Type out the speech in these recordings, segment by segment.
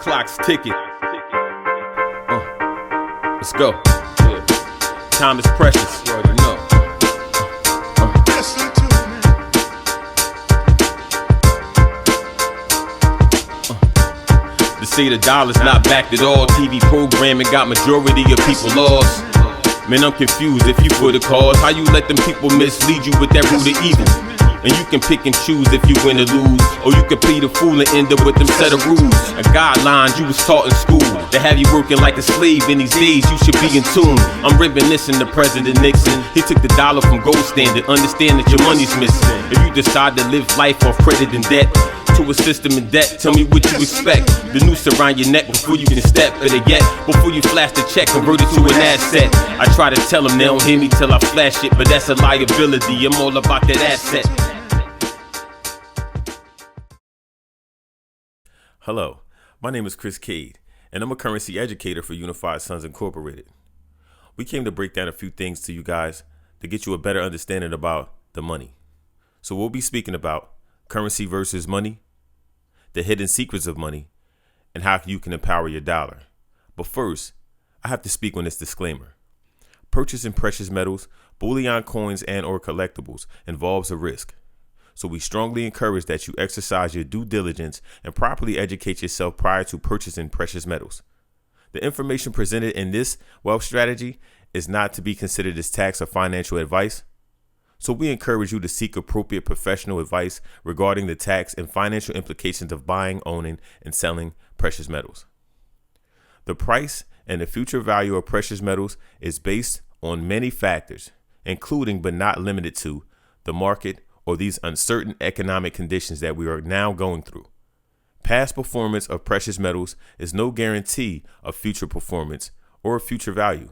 clock's ticking. Let's go. Yeah. Time is precious. You already know. Listen to me. To say the dollar's not backed at all. TV programming got majority of people lost. Man, I'm confused if you for the cause. How you let them people mislead you with that root of evil? And you can pick and choose if you win or lose, or you can play the fool and end up with them set of rules and guidelines you was taught in school that have you working like a slave. In these days you should be in tune. I'm reminiscing to President Nixon. He took the dollar from gold standard. Understand that your money's missing. If you decide to live life off credit and debt, to a system in debt, tell me what you expect. The noose around your neck before you can step. Better yet, before you flash the check, convert it to an asset. I try to tell them they don't hear me till I flash it, but that's a liability. I'm all about that asset. Hello, my name is Chris Cade, and I'm a currency educator for Unified Sons Incorporated. We came to break down a few things to you guys to get you a better understanding about the money. So we'll be speaking about currency versus money, the hidden secrets of money, and how you can empower your dollar. But first, I have to speak on this disclaimer. Purchasing precious metals, bullion coins, and or collectibles involves a risk. So we strongly encourage that you exercise your due diligence and properly educate yourself prior to purchasing precious metals. The information presented in this wealth strategy is not to be considered as tax or financial advice. So we encourage you to seek appropriate professional advice regarding the tax and financial implications of buying, owning, and selling precious metals. The price and the future value of precious metals is based on many factors, including but not limited to the market or these uncertain economic conditions that we are now going through. Past performance of precious metals is no guarantee of future performance or future value.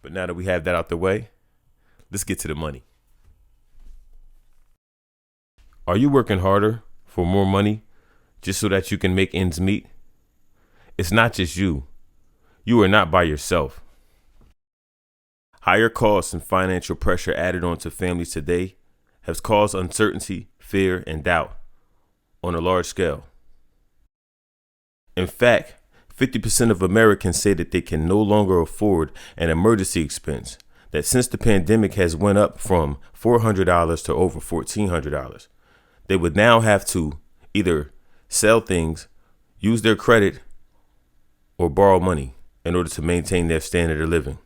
But now that we have that out the way, let's get to the money. Are you working harder for more money just so that you can make ends meet? It's not just you. You are not by yourself. Higher costs and financial pressure added on to families today has caused uncertainty, fear, and doubt on a large scale. In fact, 50% of Americans say that they can no longer afford an emergency expense that since the pandemic has went up from $400 to over $1,400. They would now have to either sell things, use their credit, or borrow money in order to maintain their standard of living.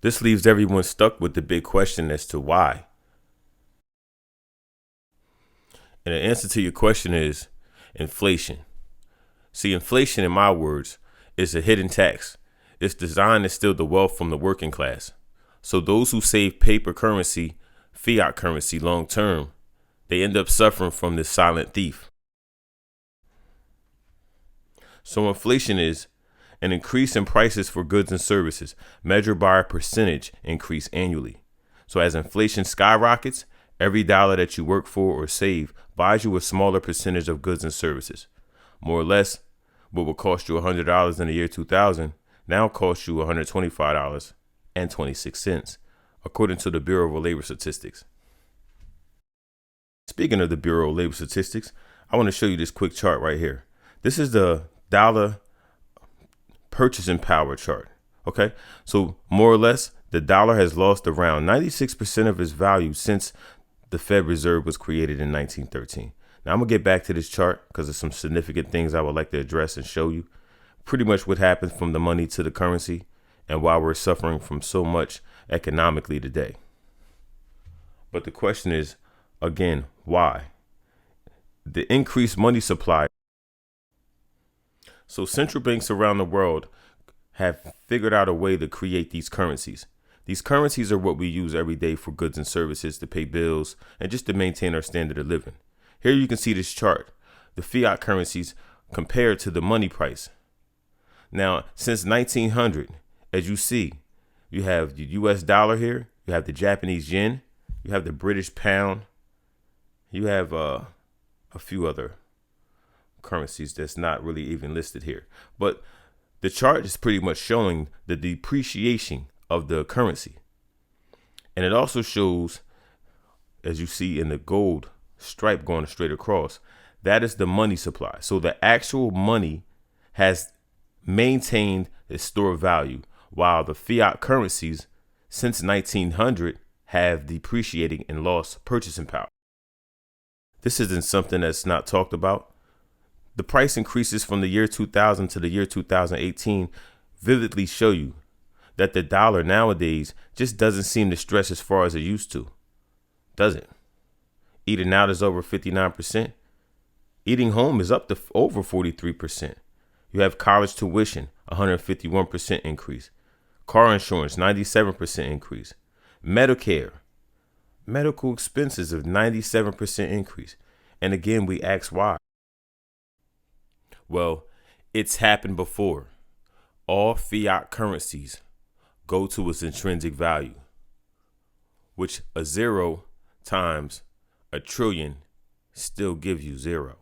This leaves everyone stuck with the big question as to why. And the answer to your question is inflation. See, inflation, in my words, is a hidden tax. It's designed to steal the wealth from the working class. So those who save paper currency, fiat currency long term, they end up suffering from this silent thief. So inflation is an increase in prices for goods and services measured by a percentage increase annually. So as inflation skyrockets, every dollar that you work for or save buys you a smaller percentage of goods and services. More or less, what would cost you $100 in the year 2000 now costs you $125.26, according to the Bureau of Labor Statistics. Speaking of the Bureau of Labor Statistics, I want to show you this quick chart right here. This is the dollar purchasing power chart. Okay, so more or less, the dollar has lost around 96% of its value since the Fed Reserve was created in 1913. Now I'm gonna get back to this chart because there's some significant things I would like to address and show you. Pretty much what happens from the money to the currency and why we're suffering from so much economically today. But the question is, again, why? The increased money supply. So central banks around the world have figured out a way to create these currencies. These currencies are what we use every day for goods and services, to pay bills, and just to maintain our standard of living. Here you can see this chart, the fiat currencies compared to the money price. Now, since 1900, as you see, you have the US dollar here, you have the Japanese yen, you have the British pound, you have a few other currencies that's not really even listed here. But the chart is pretty much showing the depreciation of the currency. And it also shows, as you see in the gold stripe going straight across, that is the money supply. So the actual money has maintained its store value, while the fiat currencies since 1900 have depreciating and lost purchasing power. This isn't something that's not talked about. The price increases from the year 2000 to the year 2018 vividly show you that the dollar nowadays just doesn't seem to stretch as far as it used to, does it? Eating out is over 59%. Eating home is up to over 43%. You have college tuition, 151% increase. Car insurance, 97% increase. Medicare, medical expenses of 97% increase. And again, we ask why. Well, it's happened before. All fiat currencies go to its intrinsic value, which a zero times a trillion still gives you zero.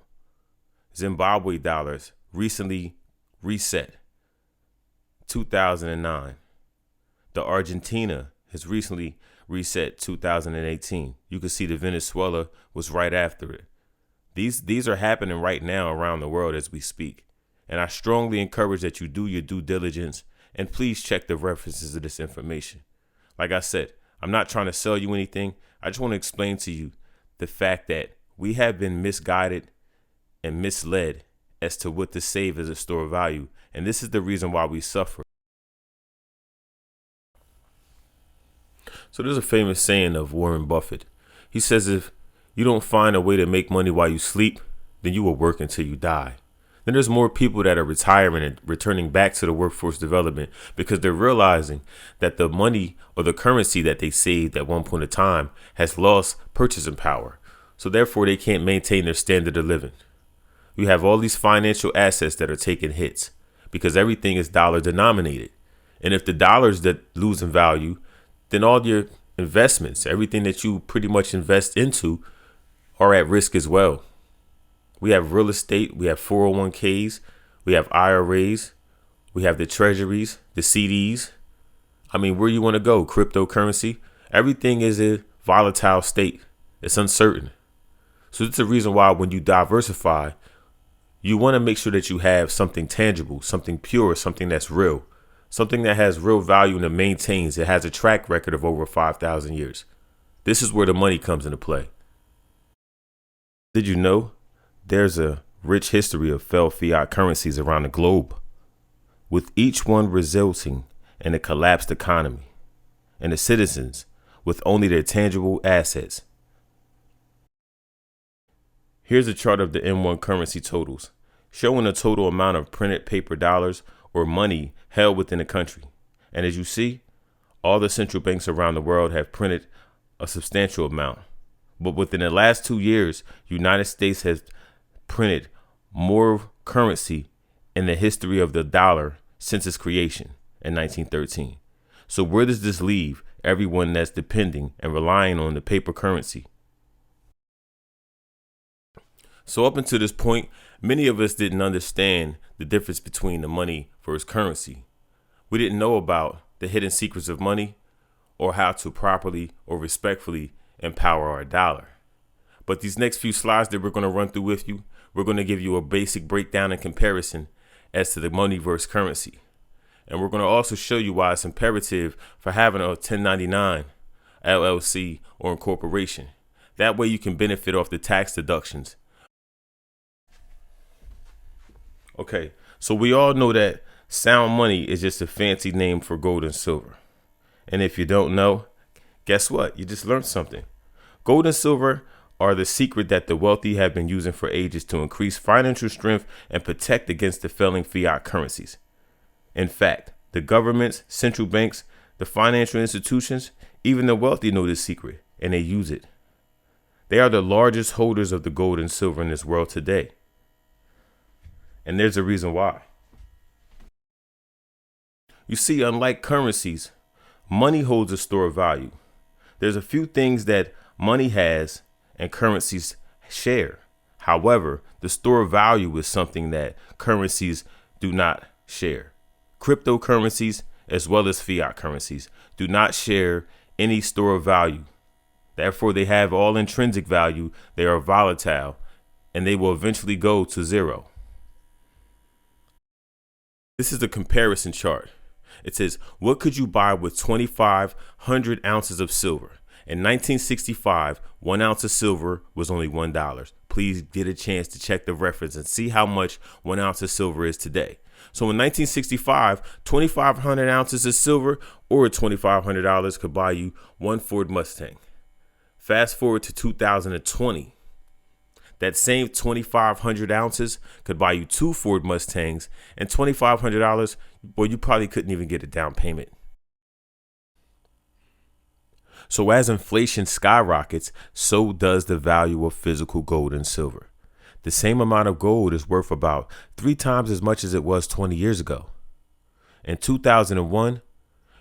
Zimbabwe dollars recently reset 2009. The Argentina has recently reset 2018. You can see the Venezuela was right after it. These are happening right now around the world as we speak. And I strongly encourage that you do your due diligence and please check the references of this information. Like I said, I'm not trying to sell you anything. I just want to explain to you the fact that we have been misguided and misled as to what to save as a store of value. And this is the reason why we suffer. So there's a famous saying of Warren Buffett. He says, if you don't find a way to make money while you sleep, then you will work until you die. Then there's more people that are retiring and returning back to the workforce development because they're realizing that the money or the currency that they saved at one point in time has lost purchasing power. So therefore, they can't maintain their standard of living. You have all these financial assets that are taking hits because everything is dollar denominated. And if the dollars that lose in value, then all your investments, everything that you pretty much invest into, are at risk as well. We have real estate, we have 401ks, we have IRAs, we have the treasuries, the CDs. I mean, where you want to go? Cryptocurrency. Everything is a volatile state. It's uncertain. So it's the reason why when you diversify, you want to make sure that you have something tangible, something pure, something that's real, something that has real value and it maintains. It has a track record of over 5,000 years. This is where the money comes into play. Did you know there's a rich history of failed fiat currencies around the globe, with each one resulting in a collapsed economy and the citizens with only their tangible assets? Here's a chart of the M1 currency totals, showing the total amount of printed paper dollars or money held within the country. And as you see, all the central banks around the world have printed a substantial amount. But within the last 2 years, United States has printed more currency in the history of the dollar since its creation in 1913. So where does this leave everyone that's depending and relying on the paper currency? So up until this point, many of us didn't understand the difference between the money versus currency. We didn't know about the hidden secrets of money or how to properly or respectfully empower our dollar. But these next few slides that we're going to run through with you, we're going to give you a basic breakdown and comparison as to the money versus currency. And we're going to also show you why it's imperative for having a 1099, LLC, or incorporation. That way you can benefit off the tax deductions. Okay, so we all know that sound money is just a fancy name for gold and silver. And if you don't know, guess what? You just learned something. Gold and silver are the secret that the wealthy have been using for ages to increase financial strength and protect against the failing fiat currencies. In fact, the governments, central banks, the financial institutions, even the wealthy know this secret and they use it. They are the largest holders of the gold and silver in this world today. And there's a reason why. You see, unlike currencies, money holds a store of value. There's a few things that money has and currencies share. However, the store of value is something that currencies do not share. Cryptocurrencies, as well as fiat currencies, do not share any store of value. Therefore, they have all intrinsic value, they are volatile, and they will eventually go to zero. This is the comparison chart. It says, what could you buy with 2,500 ounces of silver? In 1965, 1 ounce of silver was only $1. Please get a chance to check the reference and see how much 1 ounce of silver is today. So in 1965, 2,500 ounces of silver or $2,500 could buy you one Ford Mustang. Fast forward to 2020. That same 2,500 ounces could buy you 2 Ford Mustangs, and $2,500, well, you probably couldn't even get a down payment. So as inflation skyrockets, so does the value of physical gold and silver. The same amount of gold is worth about 3 times as much as it was 20 years ago. In 2001,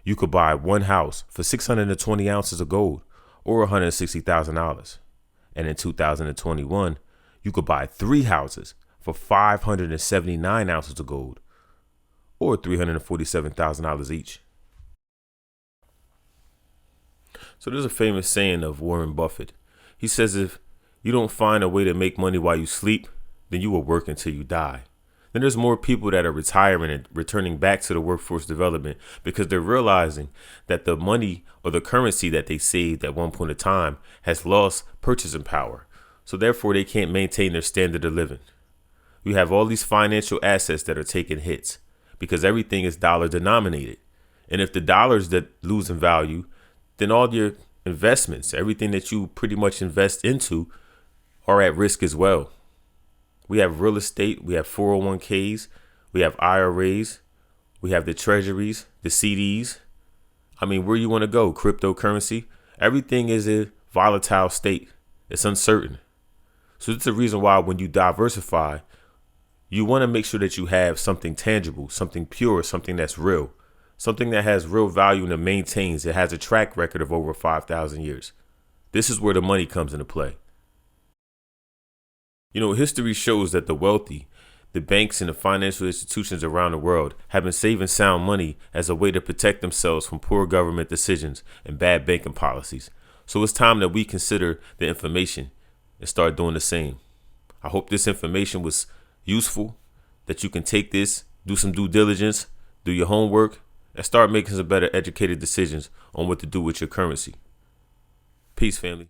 you could buy one house for 620 ounces of gold or $160,000. And in 2021, you could buy 3 houses for 579 ounces of gold or $347,000 each. So there's a famous saying of Warren Buffett. He says, if you don't find a way to make money while you sleep, then you will work until you die. Then there's more people that are retiring and returning back to the workforce development because they're realizing that the money or the currency that they saved at one point in time has lost purchasing power. So therefore, they can't maintain their standard of living. You have all these financial assets that are taking hits because everything is dollar denominated. And if the dollars that lose in value, then all your investments, everything that you pretty much invest into, are at risk as well. We have real estate, we have 401ks, we have IRAs, we have the treasuries, the CDs. I mean, where you want to go, cryptocurrency, everything is a volatile state. It's uncertain. So it's the reason why when you diversify, you want to make sure that you have something tangible, something pure, something that's real, something that has real value and it maintains. It has a track record of over 5,000 years. This is where the money comes into play. You know, history shows that the wealthy, the banks and the financial institutions around the world have been saving sound money as a way to protect themselves from poor government decisions and bad banking policies. So it's time that we consider the information and start doing the same. I hope this information was useful, that you can take this, do some due diligence, do your homework, and start making some better educated decisions on what to do with your currency. Peace, family.